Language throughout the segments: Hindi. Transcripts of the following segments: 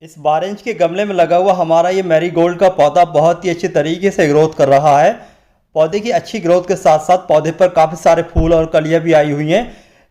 इस 12 इंच के गमले में लगा हुआ हमारा ये मैरीगोल्ड का पौधा बहुत ही अच्छे तरीके से ग्रोथ कर रहा है। पौधे की अच्छी ग्रोथ के साथ साथ पौधे पर काफ़ी सारे फूल और कलियां भी आई हुई हैं।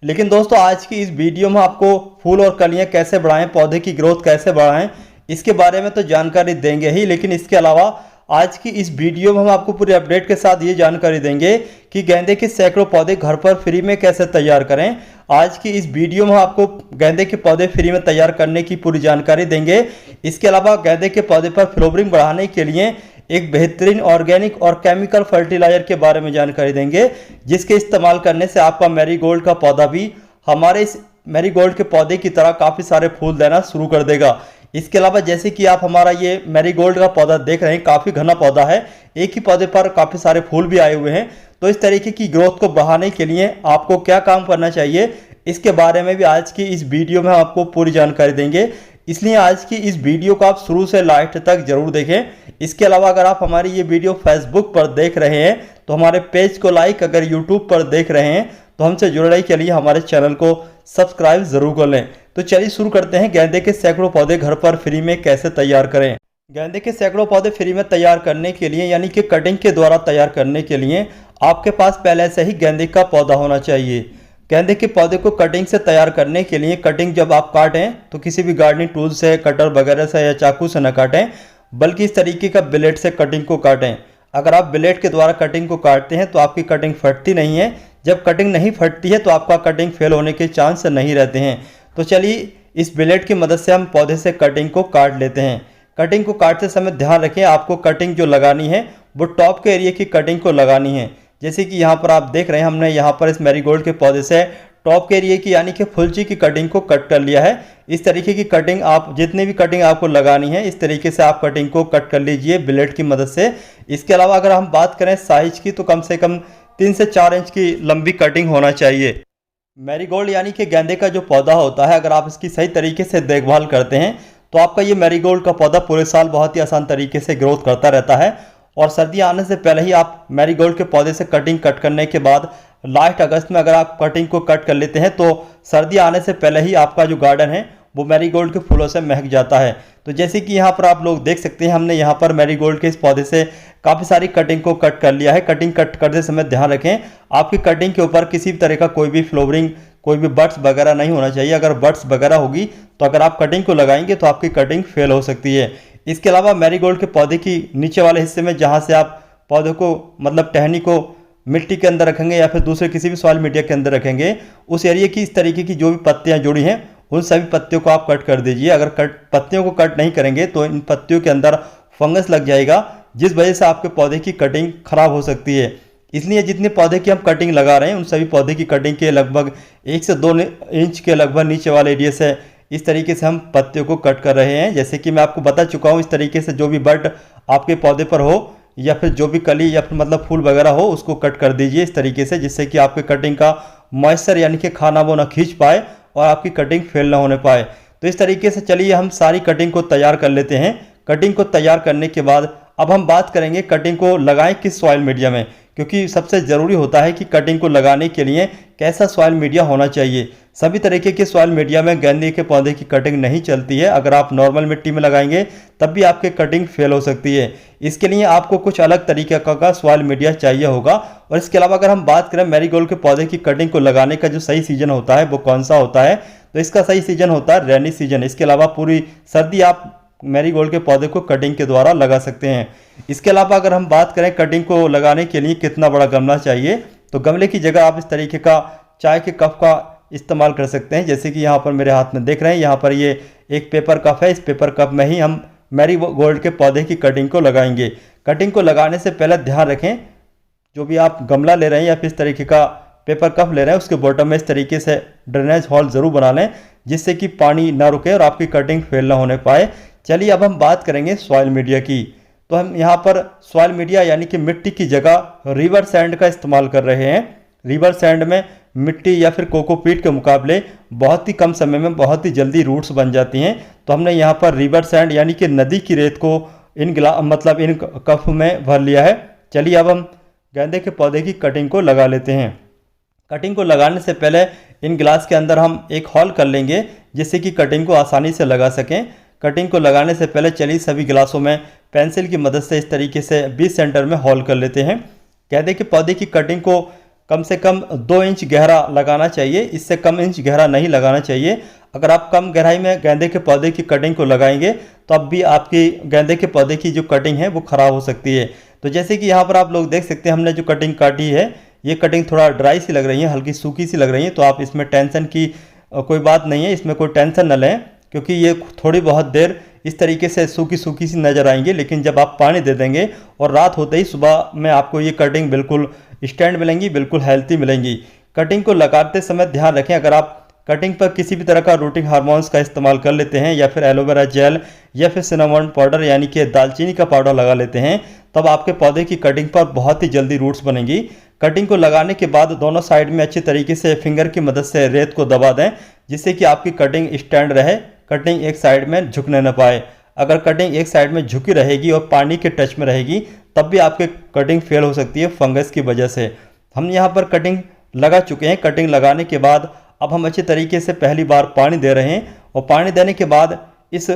लेकिन दोस्तों आज की इस वीडियो में आपको फूल और कलियां कैसे बढ़ाएं, पौधे की ग्रोथ कैसे बढ़ाएं, इसके बारे में तो जानकारी देंगे ही, लेकिन इसके अलावा आज की इस वीडियो में हम आपको पूरे अपडेट के साथ ये जानकारी देंगे कि गेंदे के सैकड़ों पौधे घर पर फ्री में कैसे तैयार करें। आज की इस वीडियो में आपको गेंदे के पौधे फ्री में तैयार करने की पूरी जानकारी देंगे। इसके अलावा गेंदे के पौधे पर फ्लावरिंग बढ़ाने के लिए एक बेहतरीन ऑर्गेनिक और केमिकल फर्टिलाइजर के बारे में जानकारी देंगे, जिसके इस्तेमाल करने से आपका मैरीगोल्ड का पौधा भी हमारे इस मैरीगोल्ड के पौधे की तरह काफ़ी सारे फूल देना शुरू कर देगा। इसके अलावा जैसे कि आप हमारा ये मैरीगोल्ड का पौधा देख रहे हैं, काफ़ी घना पौधा है, एक ही पौधे पर काफ़ी सारे फूल भी आए हुए हैं। तो इस तरीके की ग्रोथ को बढ़ाने के लिए आपको क्या काम करना चाहिए, इसके बारे में भी आज की इस वीडियो में हम आपको पूरी जानकारी देंगे। इसलिए आज की इस वीडियो को आप शुरू से लास्ट तक जरूर देखें। इसके अलावा अगर आप हमारी ये वीडियो फेसबुक पर देख रहे हैं तो हमारे पेज को लाइक, अगर यूट्यूब पर देख रहे हैं तो हमसे जुड़ने के लिए हमारे चैनल को सब्सक्राइब जरूर कर लें। तो चलिए शुरू करते हैं। गेंदे के सैकड़ों पौधे घर पर फ्री में कैसे तैयार करें। गेंदे के सैकड़ों पौधे फ्री में तैयार करने के लिए, यानी कि कटिंग के द्वारा तैयार करने के लिए आपके पास पहले से ही गेंदे का पौधा होना चाहिए। गेंदे के पौधे को कटिंग से तैयार करने के लिए कटिंग जब आप काटें तो किसी भी गार्डनिंग टूल से, कटर वगैरह से या चाकू से न काटें, बल्कि इस तरीके का ब्लेड से कटिंग को काटें। अगर आप ब्लेड के द्वारा कटिंग को काटते हैं तो आपकी कटिंग फटती नहीं है। जब कटिंग नहीं फटती है तो आपका कटिंग फेल होने के चांस नहीं रहते हैं। तो चलिए इस ब्लेड की मदद से हम पौधे से कटिंग को काट लेते हैं। कटिंग को काटते समय ध्यान रखें, आपको कटिंग जो लगानी है वो टॉप के एरिया की कटिंग को लगानी है। जैसे कि यहाँ पर आप देख रहे हैं, हमने यहाँ पर इस मैरीगोल्ड के पौधे से टॉप के एरिया की, यानी कि फुलची की कटिंग को कट कर लिया है। इस तरीके की कटिंग आप जितनी भी कटिंग आपको लगानी है, इस तरीके से आप कटिंग को कट कर लीजिए ब्लेड की मदद से। इसके अलावा अगर हम बात करें साइज की तो कम से कम 3 से 4 इंच की लंबी कटिंग होना चाहिए। मैरीगोल्ड यानी कि गेंदे का जो पौधा होता है, अगर आप इसकी सही तरीके से देखभाल करते हैं तो आपका ये मैरीगोल्ड का पौधा पूरे साल बहुत ही आसान तरीके से ग्रोथ करता रहता है। और सर्दियाँ आने से पहले ही आप मैरीगोल्ड के पौधे से कटिंग कट करने के बाद लास्ट अगस्त में अगर आप कटिंग को कट कर लेते हैं तो सर्दी आने से पहले ही आपका जो गार्डन है वो मैरीगोल्ड के फूलों से महक जाता है। तो जैसे कि यहाँ पर आप लोग देख सकते हैं, हमने यहाँ पर मैरीगोल्ड के इस पौधे से काफ़ी सारी कटिंग को कट कर लिया है। कटिंग कट करते समय ध्यान रखें, आपकी कटिंग के ऊपर किसी भी तरह का कोई भी फ्लावरिंग, कोई भी बड्स वगैरह नहीं होना चाहिए। अगर बड्स वगैरह होगी तो अगर आप कटिंग को लगाएंगे तो आपकी कटिंग फेल हो सकती है। इसके अलावा मैरीगोल्ड के पौधे की नीचे वाले हिस्से में जहाँ से आप पौधे को, मतलब टहनी को मिट्टी के अंदर रखेंगे या फिर दूसरे किसी भी सॉइल मीडिया के अंदर रखेंगे, उस एरिया की इस तरीके की जो भी पत्तियां जुड़ी हैं उन सभी पत्तियों को आप कट कर दीजिए। अगर पत्तियों को कट नहीं करेंगे तो इन पत्तियों के अंदर फंगस लग जाएगा, जिस वजह से आपके पौधे की कटिंग खराब हो सकती है। इसलिए जितने पौधे की हम कटिंग लगा रहे हैं उन सभी पौधे की कटिंग के लगभग 1 से 2 इंच के लगभग नीचे वाले एरिया से इस तरीके से हम पत्तियों को कट कर रहे हैं। जैसे कि मैं आपको बता चुका हूँ, इस तरीके से जो भी बड आपके पौधे पर हो या फिर जो भी कली या फिर मतलब फूल वगैरह हो उसको कट कर दीजिए इस तरीके से, जिससे कि आपके कटिंग का मॉइस्चर यानी कि खाना वो ना खींच पाए और आपकी कटिंग फेल ना होने पाए। तो इस तरीके से चलिए हम सारी कटिंग को तैयार कर लेते हैं। कटिंग को तैयार करने के बाद अब हम बात करेंगे कटिंग को लगाएं किस सॉइल मीडिया में, क्योंकि सबसे ज़रूरी होता है कि कटिंग को लगाने के लिए कैसा सॉइल मीडिया होना चाहिए। सभी तरीके के सॉइल मीडिया में गेंदे के पौधे की कटिंग नहीं चलती है। अगर आप नॉर्मल मिट्टी में लगाएंगे तब भी आपके कटिंग फेल हो सकती है। इसके लिए आपको कुछ अलग तरीके का सॉइल मीडिया चाहिए होगा। और इसके अलावा अगर हम बात करें मैरीगोल्ड के पौधे की कटिंग को लगाने का जो सही सीजन होता है वो कौन सा होता है, तो इसका सही सीजन होता है रेनी सीजन। इसके अलावा पूरी सर्दी आप मैरीगोल्ड के पौधे को कटिंग के द्वारा लगा सकते हैं। इसके अलावा अगर हम बात करें कटिंग को लगाने के लिए कितना बड़ा गमला चाहिए, तो गमले की जगह आप इस तरीके का चाय के कप का इस्तेमाल कर सकते हैं। जैसे कि यहाँ पर मेरे हाथ में देख रहे हैं, यहाँ पर ये एक पेपर कप है। इस पेपर कप में ही हम मैरीगोल्ड के पौधे की कटिंग को लगाएंगे। कटिंग को लगाने से पहले ध्यान रखें, जो भी आप गमला ले रहे हैं या फिर इस तरीके का पेपर कप ले रहे हैं उसके बॉटम में इस तरीके से ड्रेनेज होल ज़रूर बना लें, जिससे कि पानी ना रुके और आपकी कटिंग फेल ना होने पाए। चलिए अब हम बात करेंगे सॉइल मीडिया की। तो हम यहाँ पर सॉइल मीडिया यानी कि मिट्टी की जगह रिवर सैंड का इस्तेमाल कर रहे हैं। रिवर सैंड में मिट्टी या फिर कोकोपीट के मुकाबले बहुत ही कम समय में बहुत ही जल्दी रूट्स बन जाती हैं। तो हमने यहाँ पर रिवर सैंड यानी कि नदी की रेत को इन कप में भर लिया है। चलिए अब हम गेंदे के पौधे की कटिंग को लगा लेते हैं। कटिंग को लगाने से पहले इन गिलास के अंदर हम एक होल कर लेंगे, जिससे कि कटिंग को आसानी से लगा सकें। कटिंग को लगाने से पहले चलिए सभी गिलासों में पेंसिल की मदद से इस तरीके से बीच सेंटर में होल कर लेते हैं। कहते हैं कि पौधे की कटिंग को कम से कम 2 इंच गहरा लगाना चाहिए, इससे कम इंच गहरा नहीं लगाना चाहिए। अगर आप कम गहराई में गेंदे के पौधे की कटिंग को लगाएंगे तो अब भी आपकी गेंदे के पौधे की जो कटिंग है वो ख़राब हो सकती है। तो जैसे कि यहाँ पर आप लोग देख सकते हैं, हमने जो कटिंग काटी है ये कटिंग थोड़ा ड्राई सी लग रही है, हल्की सूखी सी लग रही है। तो आप इसमें टेंशन की कोई बात नहीं है, इसमें कोई टेंशन न लें, क्योंकि ये थोड़ी बहुत देर इस तरीके से सूखी सूखी सी नज़र आएंगी। लेकिन जब आप पानी दे देंगे और रात होते ही सुबह में आपको ये कटिंग बिल्कुल स्टैंड मिलेंगी, बिल्कुल हेल्थी मिलेंगी। कटिंग को लगाते समय ध्यान रखें, अगर आप कटिंग पर किसी भी तरह का रूटिंग हार्मोन्स का इस्तेमाल कर लेते हैं या फिर एलोवेरा जेल या फिर सिनेमन पाउडर यानी कि दालचीनी का पाउडर लगा लेते हैं, तब आपके पौधे की कटिंग पर बहुत ही जल्दी रूट्स बनेंगी। कटिंग को लगाने के बाद दोनों साइड में अच्छी तरीके से फिंगर की मदद से रेत को दबा दें, जिससे कि आपकी कटिंग स्टैंड रहे, कटिंग एक साइड में झुकने न पाए। अगर कटिंग एक साइड में झुकी रहेगी और पानी के टच में रहेगी तब भी आपकी कटिंग फेल हो सकती है फंगस की वजह से। हम यहाँ पर कटिंग लगा चुके हैं। कटिंग लगाने के बाद अब हम अच्छे तरीके से पहली बार पानी दे रहे हैं, और पानी देने के बाद इस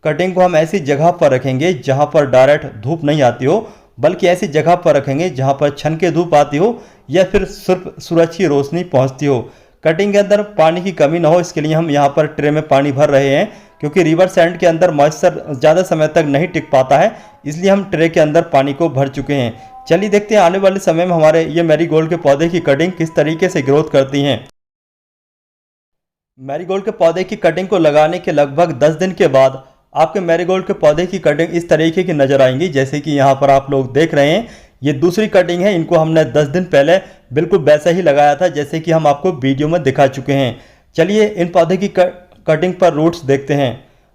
कटिंग को हम ऐसी जगह पर रखेंगे जहाँ पर डायरेक्ट धूप नहीं आती हो, बल्कि ऐसी जगह पर रखेंगे जहाँ पर छन के धूप आती हो या फिर सिर्फ सूरज की रोशनी पहुँचती हो। कटिंग के अंदर पानी की कमी ना हो, इसके लिए हम यहाँ पर ट्रे में पानी भर रहे हैं, क्योंकि रिवर सैंड के अंदर मॉइस्चर ज़्यादा समय तक नहीं टिक पाता है, इसलिए हम ट्रे के अंदर पानी को भर चुके हैं। चलिए देखते हैं आने वाले समय में हमारे ये मैरीगोल्ड के पौधे की कटिंग किस तरीके से ग्रोथ करती हैं। मैरीगोल्ड के पौधे की कटिंग को लगाने के लगभग 10 दिन के बाद आपके मैरीगोल्ड के पौधे की कटिंग इस तरीके की नज़र आएंगी, जैसे कि यहाँ पर आप लोग देख रहे हैं। ये दूसरी कटिंग है, इनको हमने 10 दिन पहले बिल्कुल वैसा ही लगाया था जैसे कि हम आपको वीडियो में दिखा चुके हैं। चलिए इन पौधे की कटिंग पर रूट्स देखते हैं।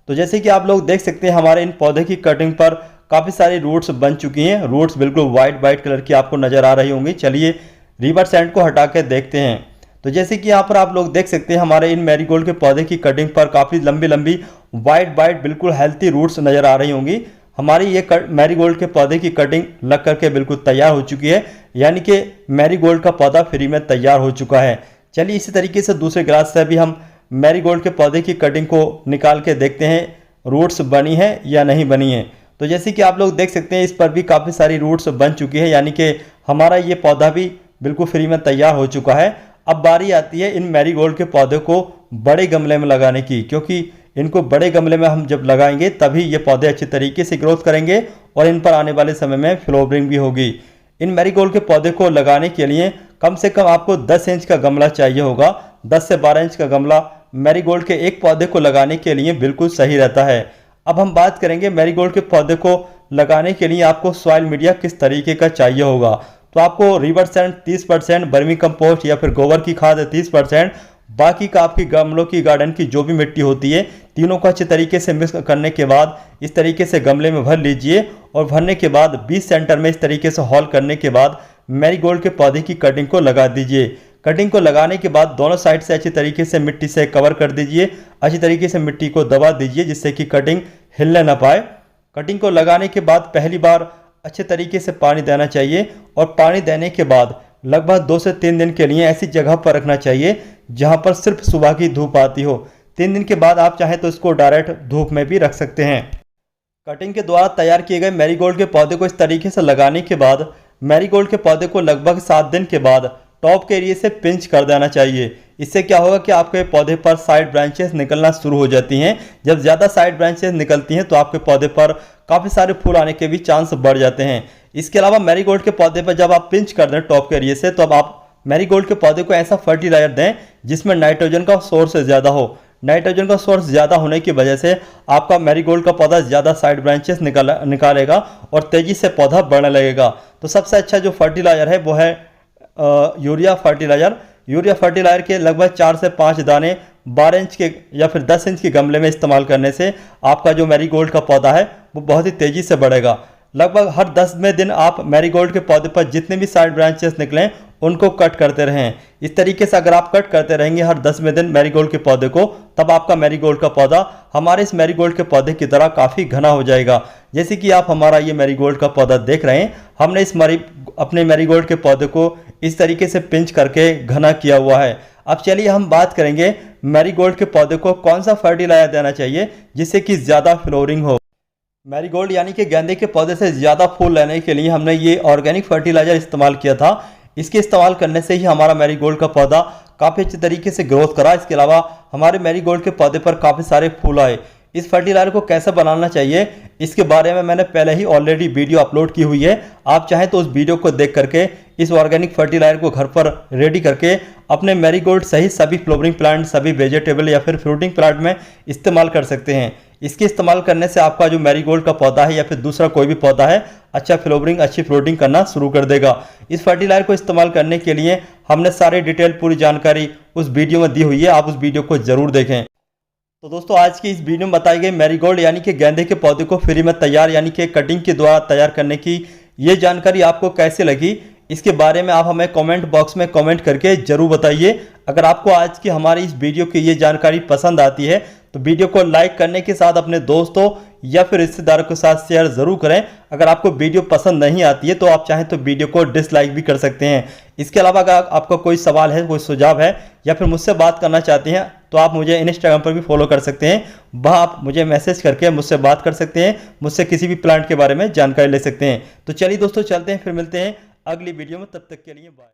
तो जैसे कि आप लोग देख सकते हैं, हमारे इन पौधे की कटिंग पर काफ़ी सारी रूट्स बन चुकी हैं। रूट्स बिल्कुल वाइट कलर की आपको नज़र आ रही होंगी। चलिए रिवर सैंड को हटा के देखते हैं। तो जैसे कि यहाँ पर आप लोग देख सकते हैं, हमारे इन मैरीगोल्ड के पौधे की कटिंग पर काफ़ी लंबी लंबी वाइट बिल्कुल हेल्थी रूट्स नज़र आ रही होंगी। हमारी ये मैरीगोल्ड के पौधे की कटिंग लग करके बिल्कुल तैयार हो चुकी है, यानी कि मैरीगोल्ड का पौधा फ्री में तैयार हो चुका है। चलिए इसी तरीके से दूसरे ग्लास से भी हम मैरीगोल्ड के पौधे की कटिंग को निकाल के देखते हैं रूट्स बनी है या नहीं बनी है। तो जैसे कि आप लोग देख सकते हैं, इस पर भी काफ़ी सारी रूट्स बन चुकी है, यानी कि हमारा ये पौधा भी बिल्कुल फ्री में तैयार हो चुका है। अब बारी आती है इन मैरीगोल्ड के पौधे को बड़े गमले में लगाने की, क्योंकि इनको बड़े गमले में हम जब लगाएंगे तभी ये पौधे अच्छे तरीके से ग्रोथ करेंगे और इन पर आने वाले समय में फ्लावरिंग भी होगी। इन मैरीगोल्ड के पौधे को लगाने के लिए कम से कम आपको 10 इंच का गमला चाहिए होगा। 10 से 12 इंच का गमला मैरीगोल्ड के एक पौधे को लगाने के लिए बिल्कुल सही रहता है। अब हम बात करेंगे मैरीगोल्ड के पौधे को लगाने के लिए आपको सॉइल मीडिया किस तरीके का चाहिए होगा। तो आपको रिवर सैंड 30%, वर्मी कंपोस्ट या फिर गोबर की खाद 30%, बाकी का आपकी गमलों की गार्डन की जो भी मिट्टी होती है, तीनों को अच्छे तरीके से मिक्स करने के बाद इस तरीके से गमले में भर लीजिए, और भरने के बाद 20 सेंटर में इस तरीके से होल करने के बाद मैरीगोल्ड के पौधे की कटिंग को लगा दीजिए। कटिंग को लगाने के बाद दोनों साइड से अच्छी तरीके से मिट्टी से कवर कर दीजिए, अच्छी तरीके से मिट्टी को दबा दीजिए जिससे कि कटिंग हिलने ना पाए। कटिंग को लगाने के बाद पहली बार अच्छे तरीके से पानी देना चाहिए, और पानी देने के बाद लगभग 2 से 3 दिन के लिए ऐसी जगह पर रखना चाहिए जहां पर सिर्फ सुबह की धूप आती हो। 3 दिन के बाद आप चाहें तो इसको डायरेक्ट धूप में भी रख सकते हैं। कटिंग के द्वारा तैयार किए गए मैरीगोल्ड के पौधे को इस तरीके से लगाने के बाद मैरीगोल्ड के पौधे को लगभग 7 दिन के बाद टॉप के एरिया से पिंच कर देना चाहिए। इससे क्या होगा कि आपके पौधे पर साइड ब्रांचेस निकलना शुरू हो जाती हैं। जब ज़्यादा साइड ब्रांचेस निकलती हैं तो आपके पौधे पर काफ़ी सारे फूल आने के भी चांस बढ़ जाते हैं। इसके अलावा मैरीगोल्ड के पौधे पर जब आप पिंच कर दें टॉप के एरिया से, तो अब आप मैरीगोल्ड के पौधे को ऐसा फर्टिलाइजर दें जिसमें नाइट्रोजन का सोर्स ज़्यादा हो। नाइट्रोजन का सोर्स ज़्यादा होने की वजह से आपका मैरीगोल्ड का पौधा ज़्यादा साइड ब्रांचेस निकालेगा और तेज़ी से पौधा बढ़ने लगेगा। तो सबसे अच्छा जो फर्टिलाइजर है वो है यूरिया फर्टिलाइजर। यूरिया फर्टिलाइजर के लगभग 4 से 5 दाने 12 इंच के या फिर 10 इंच के गमले में इस्तेमाल करने से आपका जो मैरीगोल्ड का पौधा है वो बहुत ही तेज़ी से बढ़ेगा। लगभग हर 10वें दिन आप मैरीगोल्ड के पौधे पर जितने भी साइड ब्रांचेस निकलें उनको कट करते रहें। इस तरीके से अगर आप कट करते रहेंगे हर 10वें दिन मैरीगोल्ड के पौधे को, तब आपका मैरीगोल्ड का पौधा हमारे इस मैरीगोल्ड के पौधे की तरह काफ़ी घना हो जाएगा। जैसे कि आप हमारा ये मैरीगोल्ड का पौधा देख रहे हैं, हमने अपने मैरीगोल्ड के पौधे को इस तरीके से पिंच करके घना किया हुआ है। अब चलिए हम बात करेंगे मैरीगोल्ड के पौधे को कौन सा फर्टिलाइजर देना चाहिए जिससे कि ज़्यादा फ्लोरिंग हो। मैरीगोल्ड यानी कि गेंदे के पौधे से ज़्यादा फूल लेने के लिए हमने ये ऑर्गेनिक फर्टिलाइजर इस्तेमाल किया था। इसके इस्तेमाल करने से ही हमारा मैरीगोल्ड का पौधा काफ़ी अच्छे तरीके से ग्रोथ करा। इसके अलावा हमारे मैरीगोल्ड के पौधे पर काफ़ी सारे फूल आए। इस फर्टिलाइजर को कैसे बनाना चाहिए इसके बारे में मैंने पहले ही ऑलरेडी वीडियो अपलोड की हुई है। आप चाहें तो उस वीडियो को देख करके इस ऑर्गेनिक फर्टिलाइजर को घर पर रेडी करके अपने मैरीगोल्ड सहित सभी फ्लोवरिंग प्लांट, सभी वेजिटेबल या फिर फ्रूटिंग प्लांट में इस्तेमाल कर सकते हैं। इसके इस्तेमाल करने से आपका जो मैरीगोल्ड का पौधा है या फिर दूसरा कोई भी पौधा है अच्छा फ्लोवरिंग, अच्छी फ्रूटिंग करना शुरू कर देगा। इस फर्टिलाइजर को इस्तेमाल करने के लिए हमने सारी डिटेल पूरी जानकारी उस वीडियो में दी हुई है, आप उस वीडियो को जरूर देखें। तो दोस्तों आज की इस वीडियो में बताई गई मैरीगोल्ड यानी कि गेंदे के पौधे को फ्री में तैयार यानी कि कटिंग के द्वारा तैयार करने की ये जानकारी आपको कैसे लगी इसके बारे में आप हमें कमेंट बॉक्स में कमेंट करके जरूर बताइए। अगर आपको आज की हमारी इस वीडियो की ये जानकारी पसंद आती है तो वीडियो को लाइक करने के साथ अपने दोस्तों या फिर रिश्तेदारों के साथ शेयर जरूर करें। अगर आपको वीडियो पसंद नहीं आती है तो आप चाहें तो वीडियो को डिसलाइक भी कर सकते हैं। इसके अलावा अगर आपका कोई सवाल है, कोई सुझाव है या फिर मुझसे बात करना चाहते हैं तो आप मुझे इंस्टाग्राम पर भी फॉलो कर सकते हैं। वहाँ आप मुझे मैसेज करके मुझसे बात कर सकते हैं, मुझसे किसी भी प्लांट के बारे में जानकारी ले सकते हैं। तो चलिए दोस्तों चलते हैं, फिर मिलते हैं अगली वीडियो में। तब तक के लिए बाय।